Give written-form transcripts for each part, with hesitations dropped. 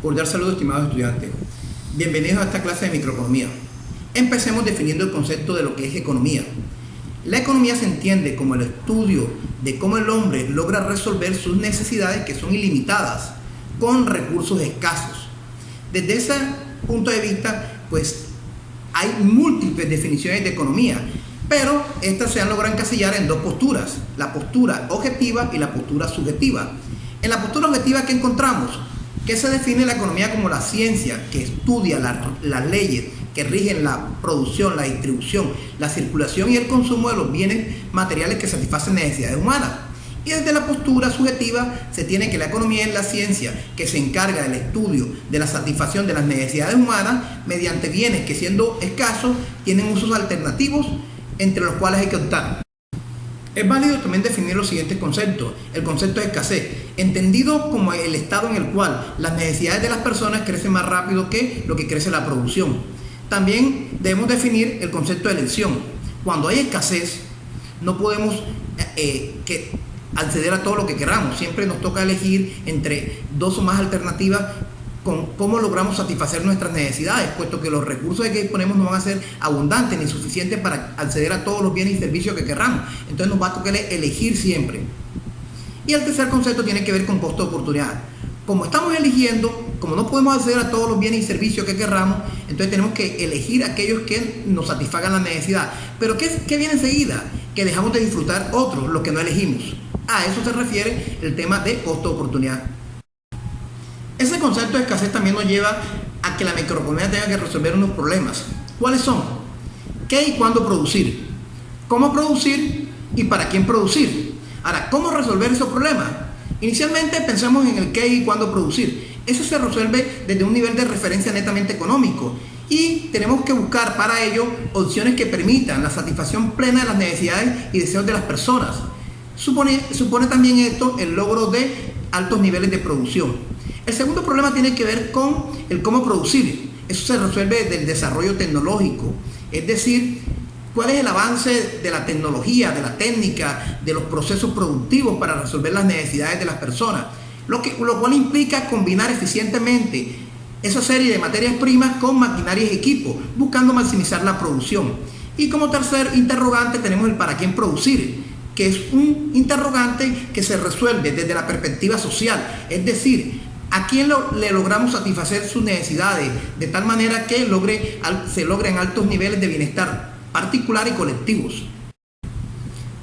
Cordial saludo, estimados estudiantes. Bienvenidos a esta clase de microeconomía. Empecemos definiendo el concepto de lo que es economía. La economía se entiende como el estudio de cómo el hombre logra resolver sus necesidades, que son ilimitadas, con recursos escasos. Desde ese punto de vista, pues hay múltiples definiciones de economía, pero estas se han logrado encasillar en dos posturas: la postura objetiva y la postura subjetiva. En la postura objetiva, ¿qué encontramos? Que se define la economía como la ciencia que estudia las leyes que rigen la producción, la distribución, la circulación y el consumo de los bienes materiales que satisfacen necesidades humanas. Y desde la postura subjetiva se tiene que la economía es la ciencia que se encarga del estudio de la satisfacción de las necesidades humanas mediante bienes que, siendo escasos, tienen usos alternativos entre los cuales hay que optar. Es válido también definir los siguientes conceptos. El concepto de escasez, entendido como el estado en el cual las necesidades de las personas crecen más rápido que lo que crece la producción. También debemos definir el concepto de elección. Cuando hay escasez, no podemos acceder a todo lo que queramos. Siempre nos toca elegir entre dos o más alternativas con cómo logramos satisfacer nuestras necesidades, puesto que los recursos que disponemos no van a ser abundantes ni suficientes para acceder a todos los bienes y servicios que queramos. Entonces nos va a tocar elegir siempre. Y el tercer concepto tiene que ver con costo de oportunidad. Como estamos eligiendo, como no podemos acceder a todos los bienes y servicios que querramos, entonces tenemos que elegir aquellos que nos satisfagan la necesidad. Pero ¿qué viene enseguida? Que dejamos de disfrutar otros, los que no elegimos. A eso se refiere el tema de costo de oportunidad. Ese concepto de escasez también nos lleva a que la microeconomía tenga que resolver unos problemas. ¿Cuáles son? ¿Qué y cuándo producir? ¿Cómo producir y para quién producir? Ahora, ¿cómo resolver esos problemas? Inicialmente pensamos en el qué y cuándo producir. Eso se resuelve desde un nivel de referencia netamente económico y tenemos que buscar para ello opciones que permitan la satisfacción plena de las necesidades y deseos de las personas. Supone también esto el logro de altos niveles de producción. El segundo problema tiene que ver con el cómo producir. Eso se resuelve desde el desarrollo tecnológico, es decir, cuál es el avance de la tecnología, de la técnica, de los procesos productivos para resolver las necesidades de las personas, lo cual implica combinar eficientemente esa serie de materias primas con maquinaria y equipos, buscando maximizar la producción. Y como tercer interrogante tenemos el para quién producir, que es un interrogante que se resuelve desde la perspectiva social, es decir, a quién le logramos satisfacer sus necesidades de tal manera que se logren altos niveles de bienestar particular y colectivos.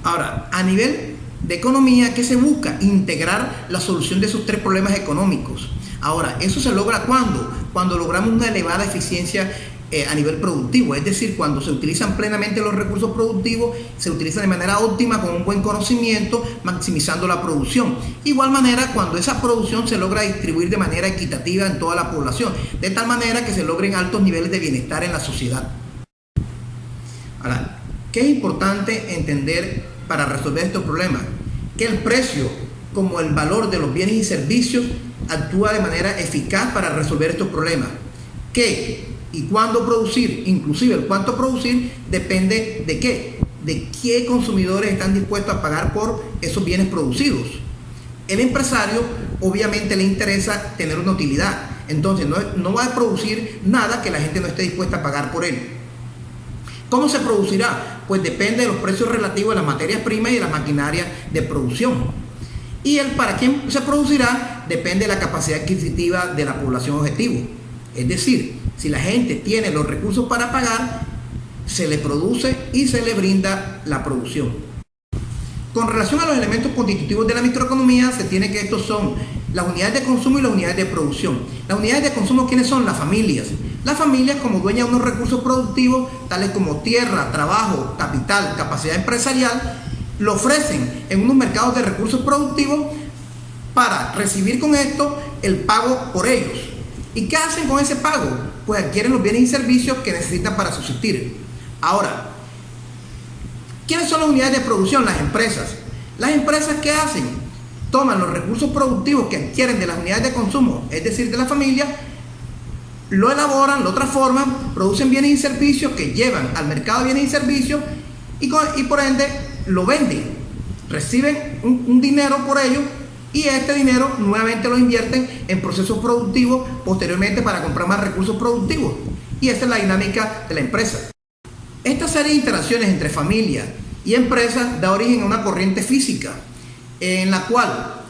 Ahora, a nivel de economía, ¿qué se busca? Integrar la solución de esos tres problemas económicos. Ahora, ¿eso se logra cuándo? Cuando logramos una elevada eficiencia a nivel productivo, es decir, cuando se utilizan plenamente los recursos productivos, se utilizan de manera óptima con un buen conocimiento, maximizando la producción. Igual manera, cuando esa producción se logra distribuir de manera equitativa en toda la población, de tal manera que se logren altos niveles de bienestar en la sociedad. Ahora, ¿qué es importante entender para resolver estos problemas? Que el precio, como el valor de los bienes y servicios, actúa de manera eficaz para resolver estos problemas. ¿Qué y cuándo producir, inclusive el cuánto producir, depende de qué? De qué consumidores están dispuestos a pagar por esos bienes producidos. El empresario obviamente le interesa tener una utilidad, entonces no va a producir nada que la gente no esté dispuesta a pagar por él. ¿Cómo se producirá? Pues depende de los precios relativos de las materias primas y de las maquinarias de producción. Y el para quién se producirá depende de la capacidad adquisitiva de la población objetivo. Es decir, si la gente tiene los recursos para pagar, se le produce y se le brinda la producción. Con relación a los elementos constitutivos de la microeconomía, se tiene que estos son las unidades de consumo y las unidades de producción. Las unidades de consumo, ¿quiénes son? Las familias. Las familias, como dueñas de unos recursos productivos, tales como tierra, trabajo, capital, capacidad empresarial, lo ofrecen en unos mercados de recursos productivos para recibir con esto el pago por ellos. ¿Y qué hacen con ese pago? Pues adquieren los bienes y servicios que necesitan para subsistir. Ahora, ¿quiénes son las unidades de producción? Las empresas. Las empresas, ¿qué hacen? Toman los recursos productivos que adquieren de las unidades de consumo, es decir, de la familia, lo elaboran, lo transforman, producen bienes y servicios que llevan al mercado de bienes y servicios y por ende lo venden. Reciben un dinero por ello Y este dinero nuevamente lo invierten en procesos productivos posteriormente para comprar más recursos productivos. Y esa es la dinámica de la empresa. Esta serie de interacciones entre familia y empresas da origen a una corriente física en la cual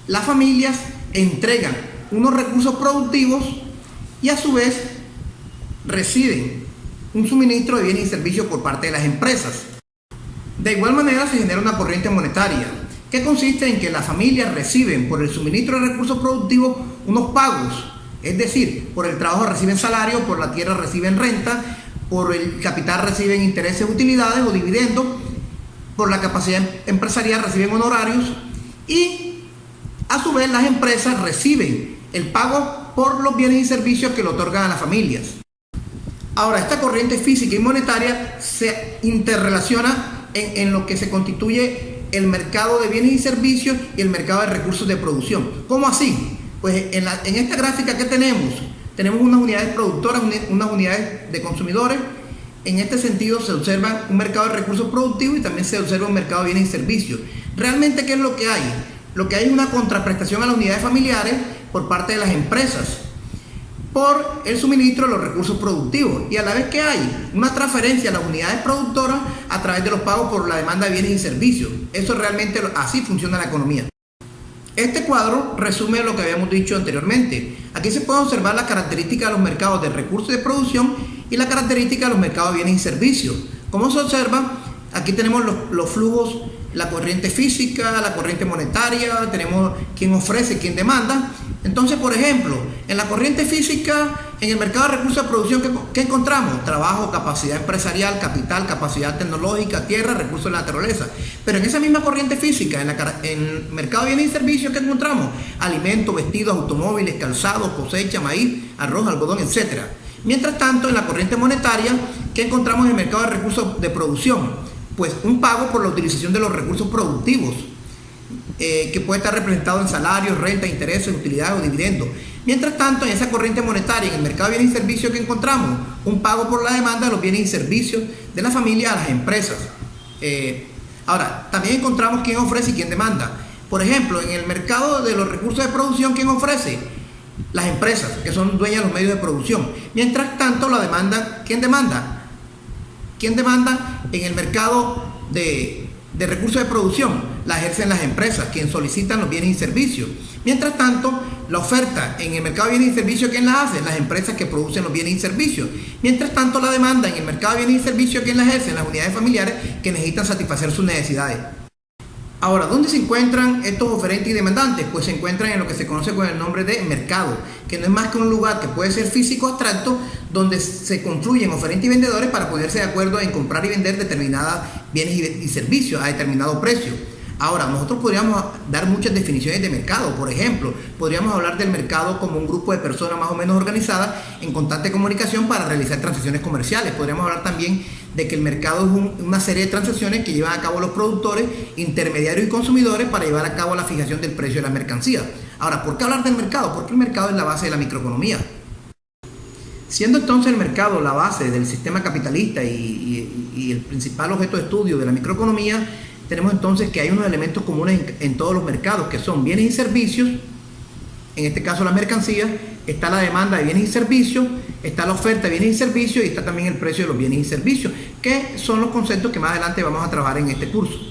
las familias entregan unos recursos productivos y a su vez reciben un suministro de bienes y servicios por parte de las empresas. De igual manera se genera una corriente monetaria que consiste en que las familias reciben por el suministro de recursos productivos unos pagos, es decir, por el trabajo reciben salario, por la tierra reciben renta, por el capital reciben intereses, utilidades o dividendos, por la capacidad empresarial reciben honorarios y a su vez las empresas reciben el pago por los bienes y servicios que le otorgan a las familias. Ahora, esta corriente física y monetaria se interrelaciona en lo que se constituye el mercado de bienes y servicios y el mercado de recursos de producción. ¿Cómo así? Pues en esta gráfica que tenemos unas unidades productoras, unas unidades de consumidores. En este sentido se observa un mercado de recursos productivos y también se observa un mercado de bienes y servicios. Realmente, ¿qué es lo que hay? Lo que hay es una contraprestación a las unidades familiares por parte de las empresas por el suministro de los recursos productivos, y a la vez que hay una transferencia a las unidades productoras a través de los pagos por la demanda de bienes y servicios. Eso realmente, así funciona la economía. Este cuadro resume lo que habíamos dicho anteriormente. Aquí se puede observar las características de los mercados de recursos de producción y la característica de los mercados de bienes y servicios. Como se observa, aquí tenemos los flujos, la corriente física, la corriente monetaria, tenemos quién ofrece, quién demanda. Entonces, por ejemplo, en la corriente física, en el mercado de recursos de producción, ¿qué encontramos? Trabajo, capacidad empresarial, capital, capacidad tecnológica, tierra, recursos de la naturaleza. Pero en esa misma corriente física, en el mercado de bienes y servicios, ¿qué encontramos? Alimentos, vestidos, automóviles, calzados, cosecha, maíz, arroz, algodón, etc. Mientras tanto, en la corriente monetaria, ¿qué encontramos en el mercado de recursos de producción? Pues un pago por la utilización de los recursos productivos, que puede estar representado en salarios, renta, intereses, utilidades o dividendos. Mientras tanto, en esa corriente monetaria, en el mercado de bienes y servicios, que encontramos un pago por la demanda de los bienes y servicios de la familia a las empresas. Ahora, también encontramos quién ofrece y quién demanda. Por ejemplo, en el mercado de los recursos de producción, ¿quién ofrece? Las empresas, que son dueñas de los medios de producción. Mientras tanto, la demanda, ¿quién demanda? ¿Quién demanda en el mercado de recursos de producción? La ejercen las empresas, quienes solicitan los bienes y servicios. Mientras tanto, la oferta en el mercado de bienes y servicios, ¿quién la hace? Las empresas que producen los bienes y servicios. Mientras tanto, la demanda en el mercado de bienes y servicios, ¿quién la ejerce? Las unidades familiares que necesitan satisfacer sus necesidades. Ahora, ¿dónde se encuentran estos oferentes y demandantes? Pues se encuentran en lo que se conoce con el nombre de mercado, que no es más que un lugar que puede ser físico abstracto, donde se confluyen oferentes y vendedores para ponerse de acuerdo en comprar y vender determinados bienes y servicios a determinado precio. Ahora, nosotros podríamos dar muchas definiciones de mercado. Por ejemplo, podríamos hablar del mercado como un grupo de personas más o menos organizadas en constante comunicación para realizar transacciones comerciales. Podríamos hablar también de que el mercado es una serie de transacciones que llevan a cabo los productores, intermediarios y consumidores para llevar a cabo la fijación del precio de las mercancías. Ahora, ¿por qué hablar del mercado? Porque el mercado es la base de la microeconomía. Siendo entonces el mercado la base del sistema capitalista y el principal objeto de estudio de la microeconomía, tenemos entonces que hay unos elementos comunes en todos los mercados, que son bienes y servicios, en este caso las mercancías, está la demanda de bienes y servicios, está la oferta de bienes y servicios y está también el precio de los bienes y servicios, que son los conceptos que más adelante vamos a trabajar en este curso.